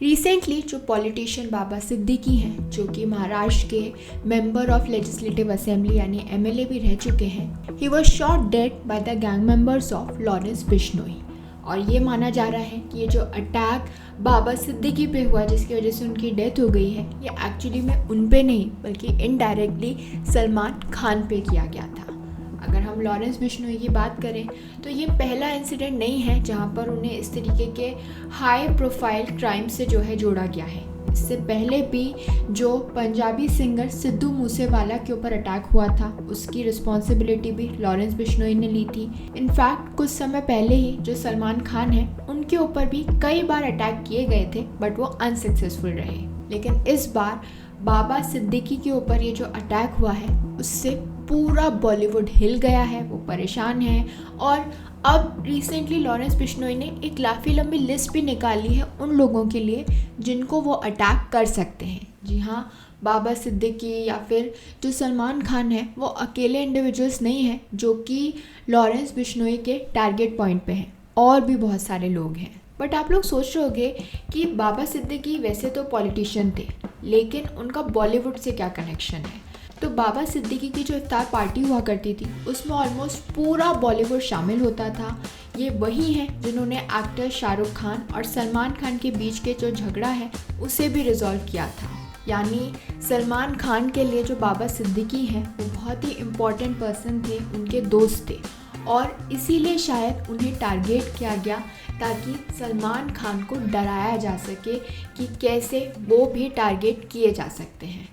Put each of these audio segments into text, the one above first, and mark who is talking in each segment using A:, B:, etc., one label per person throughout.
A: Recently जो politician बाबा सिद्दीकी हैं, जो कि महाराष्ट्र के मेंबर ऑफ लेजिस्लेटिव असेंबली यानी एमएलए भी रह चुके हैं, he was shot dead by the gang members of Lawrence Bishnoi. और ये माना जा रहा है कि ये जो अटैक बाबा सिद्दीकी पे हुआ, जिसकी वजह से उनकी डेथ हो गई है, ये एक्चुअली में उन पे नहीं बल्कि इनडायरेक्टली सलमान खान पे किया गया था। अगर हम लॉरेंस बिश्नोई की बात करें तो ये पहला इंसिडेंट नहीं है जहाँ पर उन्हें इस तरीके के हाई प्रोफाइल क्राइम से जो है जोड़ा गया है। इससे पहले भी जो पंजाबी सिंगर सिद्धू मूसेवाला के ऊपर अटैक हुआ था, उसकी रिस्पॉन्सिबिलिटी भी लॉरेंस बिश्नोई ने ली थी। इनफैक्ट कुछ समय पहले ही जो सलमान खान है, उनके ऊपर भी कई बार अटैक किए गए थे बट वो अनसक्सेसफुल रहे। लेकिन इस बार बाबा सिद्दीकी के ऊपर ये जो अटैक हुआ है, उससे पूरा बॉलीवुड हिल गया है, वो परेशान है। और अब रिसेंटली लॉरेंस बिश्नोई ने एक काफ़ी लंबी लिस्ट भी निकाली है उन लोगों के लिए जिनको वो अटैक कर सकते हैं। जी हाँ, बाबा सिद्दीकी या फिर जो सलमान खान है, वो अकेले इंडिविजुअल्स नहीं हैं जो कि लॉरेंस बिश्नोई के टारगेट पॉइंट पे हैं, और भी बहुत सारे लोग हैं। बट आप लोग सोच रहे होंगे कि बाबा सिद्दीकी वैसे तो पॉलिटिशियन थे, लेकिन उनका बॉलीवुड से क्या कनेक्शन है। तो बाबा सिद्दीकी की जो इफ्तार पार्टी हुआ करती थी, उसमें ऑलमोस्ट पूरा बॉलीवुड शामिल होता था। ये वही हैं जिन्होंने एक्टर शाहरुख खान और सलमान खान के बीच के जो झगड़ा है, उसे भी रिजॉल्व किया था। यानी सलमान खान के लिए जो बाबा सिद्दीकी हैं, वो बहुत ही इम्पोर्टेंट पर्सन थे, उनके दोस्त थे, और इसीलिए शायद उन्हें टारगेट किया गया ताकि सलमान खान को डराया जा सके कि कैसे वो भी टारगेट किए जा सकते हैं।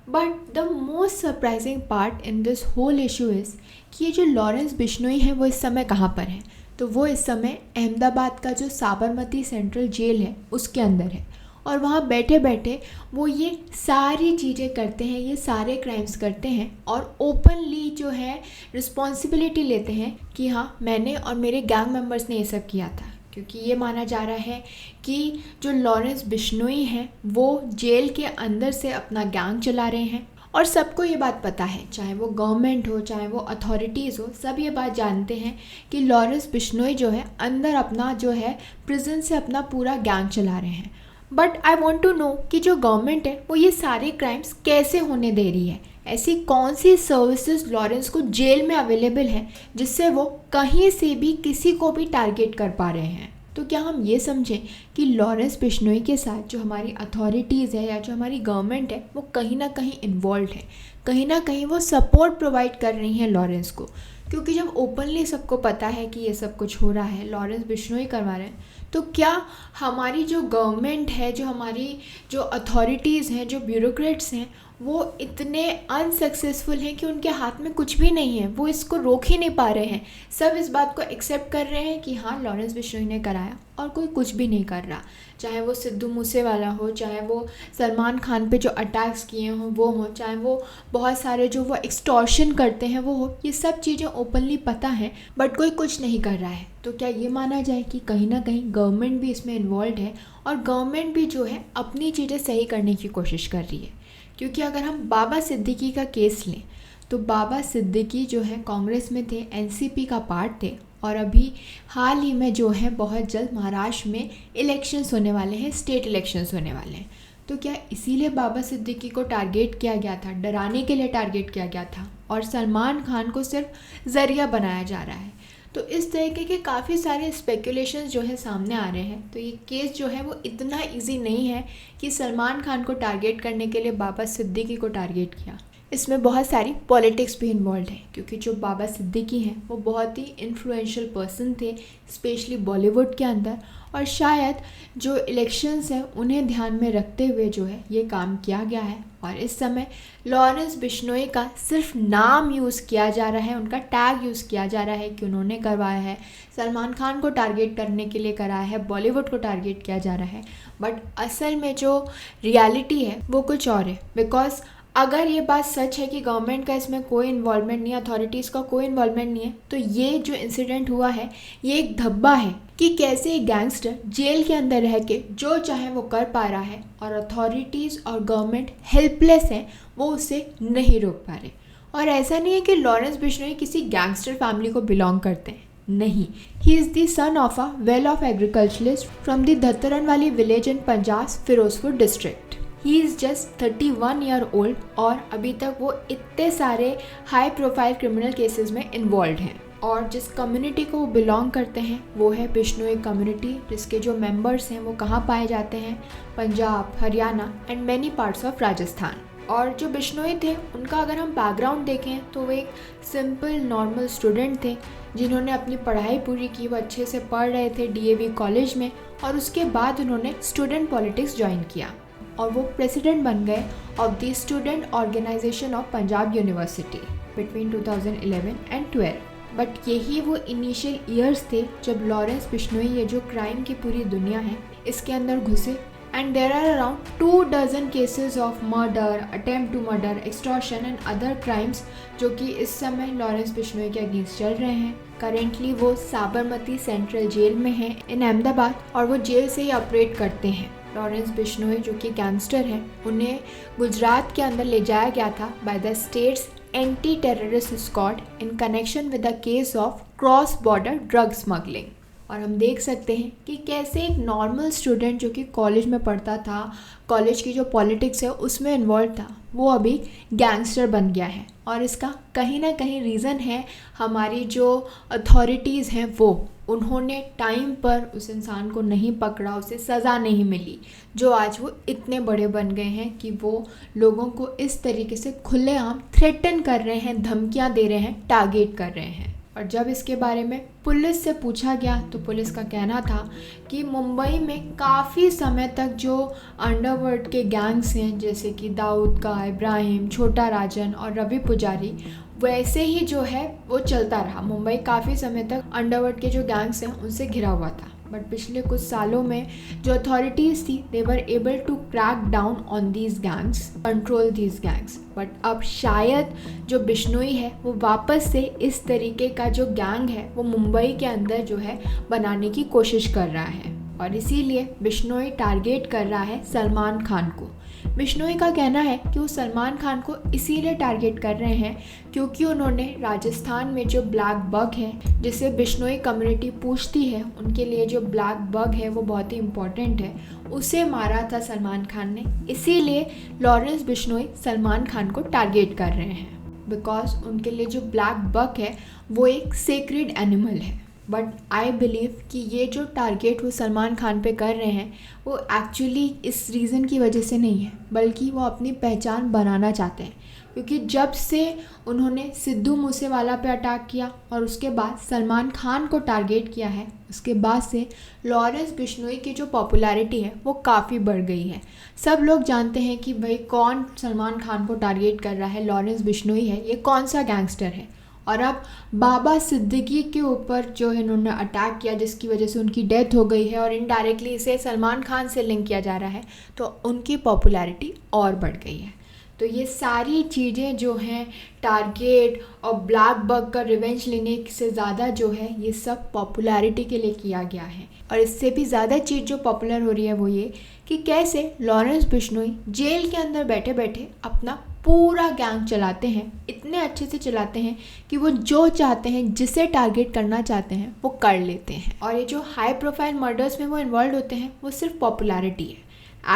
A: But the most surprising part in this whole issue is कि ये जो लॉरेंस बिश्नोई है, वो इस समय कहाँ पर है। तो वो इस समय अहमदाबाद का जो साबरमती सेंट्रल जेल है, उसके अंदर है, और वहाँ बैठे बैठे वो ये सारी चीज़ें करते हैं, ये सारे क्राइम्स करते हैं, और ओपनली जो है रिस्पॉन्सिबिलिटी लेते हैं कि हाँ, मैंने और मेरे गैंग मेंबर्स ने ये सब किया था। क्योंकि ये माना जा रहा है कि जो लॉरेंस बिश्नोई हैं, वो जेल के अंदर से अपना गैंग चला रहे हैं, और सबको ये बात पता है, चाहे वो गवर्नमेंट हो, चाहे वो अथॉरिटीज़ हो, सब ये बात जानते हैं कि लॉरेंस बिश्नोई जो है अंदर अपना जो है प्रिजन से अपना पूरा गैंग चला रहे हैं। But I want to know कि जो गवर्नमेंट है, वो ये सारे क्राइम्स कैसे होने दे रही है। ऐसी कौन सी सर्विसेज लॉरेंस को जेल में अवेलेबल हैं जिससे वो कहीं से भी किसी को भी टारगेट कर पा रहे हैं। तो क्या हम ये समझें कि लॉरेंस बिश्नोई के साथ जो हमारी अथॉरिटीज़ है या जो हमारी गवर्नमेंट है, वो कहीं ना कहीं इन्वॉल्व है, कहीं ना कहीं वो सपोर्ट प्रोवाइड कर रही हैं लॉरेंस को। क्योंकि जब ओपनली सबको पता है कि ये सब कुछ हो रहा है, लॉरेंस बिश्नोई करवा रहे हैं, तो क्या हमारी जो गवर्नमेंट है, जो हमारी जो अथॉरिटीज़ हैं, जो ब्यूरोक्रेट्स हैं, वो इतने अनसक्सेसफुल हैं कि उनके हाथ में कुछ भी नहीं है, वो इसको रोक ही नहीं पा रहे हैं। सब इस बात को एक्सेप्ट कर रहे हैं कि हाँ, लॉरेंस बिश्नोई ने कराया, और कोई कुछ भी नहीं कर रहा। चाहे वो सिद्धू मूसेवाला हो, चाहे वो सलमान खान पे जो अटैक्स किए हों वो हो, चाहे वो बहुत सारे जो वो एक्सटॉर्शन करते हैं वो हो, ये सब चीज़ें ओपनली पता है, बट कोई कुछ नहीं कर रहा है। तो क्या ये माना जाए कि कहीं ना कहीं गवर्नमेंट भी इसमें इन्वॉल्व है, और गवर्नमेंट भी जो है अपनी चीज़ें सही करने की कोशिश कर रही है। क्योंकि अगर हम बाबा सिद्दीकी का केस लें, तो बाबा सिद्दीकी जो है कांग्रेस में थे, एनसीपी का पार्ट थे, और अभी हाल ही में जो है बहुत जल्द महाराष्ट्र में इलेक्शंस होने वाले हैं, स्टेट इलेक्शंस होने वाले हैं। तो क्या इसीलिए बाबा सिद्दीकी को टारगेट किया गया था, डराने के लिए टारगेट किया गया था, और सलमान खान को सिर्फ ज़रिया बनाया जा रहा है। तो इस तरीके के काफ़ी सारे स्पेकुलेशंस जो है सामने आ रहे हैं। तो ये केस जो है वो इतना इजी नहीं है कि सलमान खान को टारगेट करने के लिए बाबा सिद्दीकी को टारगेट किया। इसमें बहुत सारी पॉलिटिक्स भी इन्वॉल्व है, क्योंकि जो बाबा सिद्दीकी हैं, वो बहुत ही इन्फ्लुएंशियल पर्सन थे, स्पेशली बॉलीवुड के अंदर, और शायद जो इलेक्शंस हैं उन्हें ध्यान में रखते हुए जो है ये काम किया गया है। और इस समय लॉरेंस बिश्नोई का सिर्फ नाम यूज़ किया जा रहा है, उनका टैग यूज़ किया जा रहा है कि उन्होंने करवाया है, सलमान खान को टारगेट करने के लिए कराया है, बॉलीवुड को टारगेट किया जा रहा है। बट असल में जो रियलिटी है वो कुछ और है। बिकॉज अगर ये बात सच है कि गवर्नमेंट का इसमें कोई इन्वॉल्वमेंट नहीं है, अथॉरिटीज़ का कोई इन्वॉल्वमेंट नहीं है, तो ये जो इंसिडेंट हुआ है, ये एक धब्बा है कि कैसे एक गैंगस्टर जेल के अंदर रह के जो चाहे वो कर पा रहा है, और अथॉरिटीज़ और गवर्नमेंट हेल्पलेस हैं, वो उसे नहीं रोक पा रहे। और ऐसा नहीं है कि लॉरेंस बिश्नोई किसी गैंगस्टर फैमिली को बिलोंग करते हैं, नहीं, he is the son of a well off agriculturalist from the Dhatran वाली village in Punjab Firozpur district. He is just 31 year old और अभी तक वो इतने सारे हाई प्रोफाइल क्रिमिनल केसेस में इन्वॉल्व हैं। और जिस कम्युनिटी को वो बिलोंग करते हैं वो है बिश्नोई कम्युनिटी, जिसके जो मेंबर्स हैं वो कहाँ पाए जाते हैं, Punjab, Haryana and many parts of Rajasthan. और जो बिश्नोई थे उनका अगर हम बैकग्राउंड देखें तो वो एक सिंपल नॉर्मल स्टूडेंट थे जिन्होंने अपनी पढ़ाई पूरी की। वो अच्छे से पढ़ रहे थे डीएवी कॉलेज में और उसके बाद उन्होंने स्टूडेंट पॉलिटिक्स ज्वाइन किया और वो प्रेसिडेंट बन गए of the student organization of Punjab university between 2011 and 12। But यही वो इनिशियल ईयर्स थे जब लॉरेंस बिश्नोई, ये जो क्राइम की पूरी दुनिया है, इसके अंदर घुसे। And there are around 2 dozen cases of murder, attempt to murder, extortion and other crimes जो कि इस समय लॉरेंस बिश्नोई के अगेंस्ट चल रहे हैं। करेंटली वो साबरमती सेंट्रल जेल में हैं इन अहमदाबाद और वो जेल से ही ऑपरेट करते हैं। लॉरेंस बिश्नोई जो कि गैंगस्टर हैं, उन्हें गुजरात के अंदर ले जाया गया था by the states anti terrorist squad in connection with the case of cross border drug smuggling. और हम देख सकते हैं कि कैसे एक नॉर्मल स्टूडेंट जो कि कॉलेज में पढ़ता था, कॉलेज की जो पॉलिटिक्स है उसमें इन्वॉल्व था, वो अभी गैंगस्टर बन गया है। और इसका कहीं ना कहीं रीज़न है हमारी जो अथॉरिटीज़ हैं, वो उन्होंने टाइम पर उस इंसान को नहीं पकड़ा, उसे सज़ा नहीं मिली, जो आज वो इतने बड़े बन गए हैं कि वो लोगों को इस तरीके से खुलेआम थ्रेटन कर रहे हैं, धमकियां दे रहे हैं, टारगेट कर रहे हैं। और जब इसके बारे में पुलिस से पूछा गया तो पुलिस का कहना था कि मुंबई में काफ़ी समय तक जो अंडरवर्ल्ड के गैंग्स हैं, जैसे कि दाऊद का, इब्राहिम, छोटा राजन और रवि पुजारी, वैसे ही जो है वो चलता रहा। मुंबई काफ़ी समय तक अंडरवर्ल्ड के जो गैंग्स हैं उनसे घिरा हुआ था। बट पिछले कुछ सालों में जो अथॉरिटीज़ थी, they were able to crack down on these gangs, control these gangs. But अब शायद जो बिश्नोई है वो वापस से इस तरीके का जो गैंग है वो मुंबई के अंदर जो है बनाने की कोशिश कर रहा है। और इसीलिए बिश्नोई टारगेट कर रहा है सलमान खान को। बिश्नोई का कहना है कि वो सलमान खान को इसीलिए टारगेट कर रहे हैं क्योंकि उन्होंने राजस्थान में जो ब्लैक बग है, जिसे बिश्नोई कम्युनिटी पूछती है, उनके लिए जो ब्लैक बग है वो बहुत ही इम्पोर्टेंट है, उसे मारा था सलमान खान ने। इसीलिए लॉरेंस बिश्नोई सलमान खान को टारगेट कर रहे हैं बिकॉज उनके लिए जो ब्लैक बग है वो एक सेक्रेड एनिमल है। बट आई बिलीव कि ये जो टारगेट वो सलमान खान पे कर रहे हैं वो एक्चुअली इस रीज़न की वजह से नहीं है, बल्कि वो अपनी पहचान बनाना चाहते हैं। क्योंकि जब से उन्होंने सिद्धू मूसेवाला पे अटैक किया और उसके बाद सलमान खान को टारगेट किया है, उसके बाद से लॉरेंस बिश्नोई की जो पॉपुलैरिटी है वो काफ़ी बढ़ गई है। सब लोग जानते हैं कि भाई कौन सलमान खान को टारगेट कर रहा है, लॉरेंस बिश्नोई है, ये कौन सा गैंगस्टर है। और अब बाबा सिद्दीकी के ऊपर जो इन्होंने अटैक किया, जिसकी वजह से उनकी डेथ हो गई है और इनडायरेक्टली इसे सलमान खान से लिंक किया जा रहा है, तो उनकी पॉपुलैरिटी और बढ़ गई है। तो ये सारी चीज़ें जो हैं, टारगेट और ब्लैक बग का रिवेंज लेने से ज़्यादा जो है ये सब पॉपुलैरिटी के लिए किया गया है। और इससे भी ज़्यादा चीज़ जो पॉपुलर हो रही है वो ये कि कैसे लॉरेंस बिश्नोई जेल के अंदर बैठे बैठे अपना पूरा गैंग चलाते हैं, इतने अच्छे से चलाते हैं कि वो जो चाहते हैं, जिसे टारगेट करना चाहते हैं, वो कर लेते हैं। और ये जो हाई प्रोफाइल मर्डर्स में वो इन्वॉल्व होते हैं वो सिर्फ पॉपुलैरिटी है।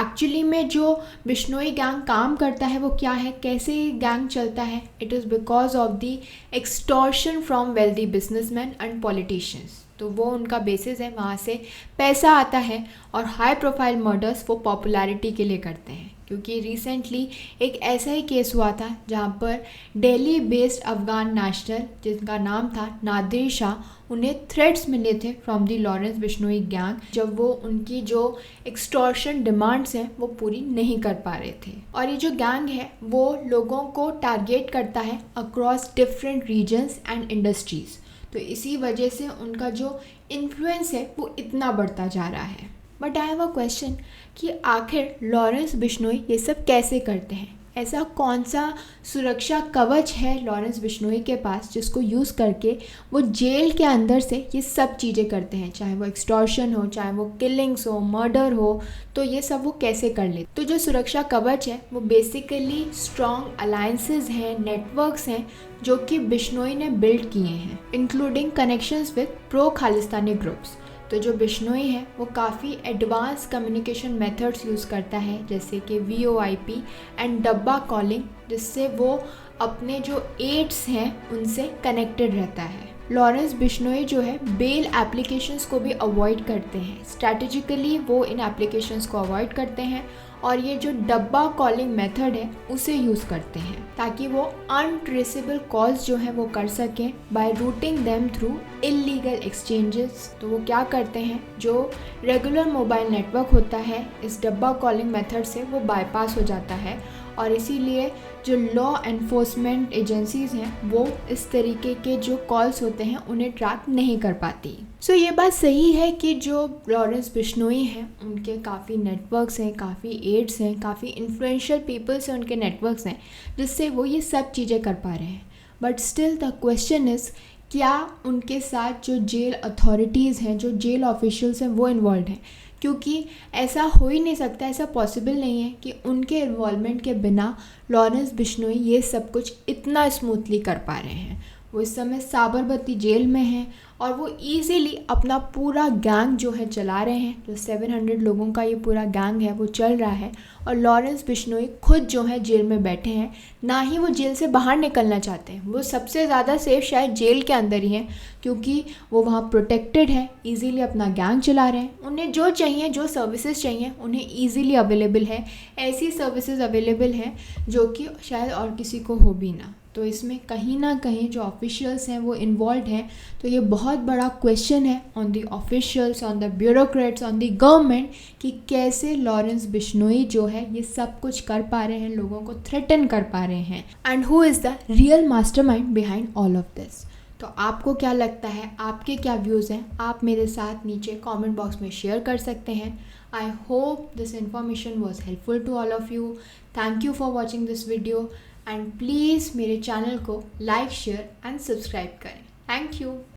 A: एक्चुअली में जो बिश्नोई गैंग काम करता है वो क्या है, कैसे गैंग चलता है, it is because of the extortion from wealthy businessman and politicians. तो वो उनका बेसिस है, वहाँ से पैसा आता है। और हाई प्रोफाइल मर्डर्स वो पॉपुलैरिटी के लिए करते हैं। क्योंकि रिसेंटली एक ऐसा ही केस हुआ था जहाँ पर दिल्ली बेस्ड अफगान नेशनल, जिनका नाम था नादिर शाह, उन्हें थ्रेट्स मिले थे from the Lawrence Bishnoi gang, जब वो उनकी जो एक्सटॉर्शन डिमांड्स हैं वो पूरी नहीं कर पा रहे थे। और ये जो गैंग है वो लोगों को टारगेट करता है across different regions and industries. तो इसी वजह से उनका जो इन्फ्लुएंस है वो इतना बढ़ता जा रहा है। But I have a question कि आखिर लॉरेंस बिश्नोई ये सब कैसे करते हैं, ऐसा कौन सा सुरक्षा कवच है लॉरेंस बिश्नोई के पास जिसको यूज़ करके वो जेल के अंदर से ये सब चीज़ें करते हैं, चाहे वो एक्सटॉर्शन हो, चाहे वो किलिंग्स हो, मर्डर हो, तो ये सब वो कैसे कर ले। तो जो सुरक्षा कवच है वो बेसिकली स्ट्रॉन्ग अलायंसेस हैं, नेटवर्क्स हैं जो कि बिश्नोई ने बिल्ड किए हैं, including connections with pro Khalistani groups. तो जो बिश्नोई है वो काफ़ी एडवांस कम्युनिकेशन मेथड्स यूज़ करता है, जैसे कि VoIP एंड डब्बा कॉलिंग, जिससे वो अपने जो एड्स हैं उनसे कनेक्टेड रहता है। लॉरेंस बिश्नोई जो है बेल एप्लीकेशंस को भी अवॉइड करते हैं, स्ट्रैटेजिकली वो इन एप्लीकेशंस को अवॉइड करते हैं और ये जो डब्बा कॉलिंग मेथड है उसे यूज़ करते हैं ताकि वो अनट्रेसेबल कॉल्स जो है वो कर सकें by routing them through illegal exchanges. तो वो क्या करते हैं, जो रेगुलर मोबाइल नेटवर्क होता है इस डब्बा कॉलिंग मेथड से वो बाईपास हो जाता है और इसीलिए जो लॉ एनफोर्समेंट एजेंसीज़ हैं वो इस तरीके के जो कॉल्स होते हैं उन्हें ट्रैक नहीं कर पाती। सो ये बात सही है कि जो लॉरेंस बिश्नोई हैं उनके काफ़ी नेटवर्क्स हैं, काफ़ी एड्स हैं, काफ़ी इन्फ्लुएंशियल पीपल्स हैं उनके नेटवर्क्स हैं जिससे वो ये सब चीज़ें कर पा रहे हैं। But still the question is, क्या उनके साथ जो जेल अथॉरिटीज़ हैं, जो जेल ऑफिशियल्स हैं वो इन्वॉल्व हैं? क्योंकि ऐसा हो ही नहीं सकता, ऐसा पॉसिबल नहीं है कि उनके इन्वॉल्वमेंट के बिना लॉरेंस बिश्नोई ये सब कुछ इतना स्मूथली कर पा रहे हैं। वो इस समय साबरमती जेल में हैं और वो ईज़िली अपना पूरा गैंग जो है चला रहे हैं। जो 700 लोगों का ये पूरा गैंग है वो चल रहा है और लॉरेंस बिश्नोई खुद जो है जेल में बैठे हैं, ना ही वो जेल से बाहर निकलना चाहते हैं। वो सबसे ज़्यादा सेफ शायद जेल के अंदर ही हैं क्योंकि वो वहाँ प्रोटेक्टेड है, ईज़िली अपना गैंग चला रहे हैं। उन्हें जो चाहिए, जो सर्विसेज चाहिए उन्हें ईज़िली अवेलेबल है। ऐसी सर्विसेज अवेलेबल हैं जो कि शायद और किसी को हो भी ना। तो इसमें कहीं ना कहीं जो ऑफिशियल्स हैं वो इन्वॉल्व हैं। तो ये बहुत बड़ा क्वेश्चन है on the officials, on the bureaucrats, on the government कि कैसे लॉरेंस बिश्नोई जो है ये सब कुछ कर पा रहे हैं, लोगों को थ्रेटन कर पा रहे हैं, and who is the real mastermind behind all of this. तो आपको क्या लगता है, आपके क्या व्यूज़ हैं, आप मेरे साथ नीचे कमेंट बॉक्स में शेयर कर सकते हैं। I hope this information was helpful to all of you. Thank you for watching this video and please मेरे चैनल को लाइक, शेयर एंड सब्सक्राइब करें। Thank you.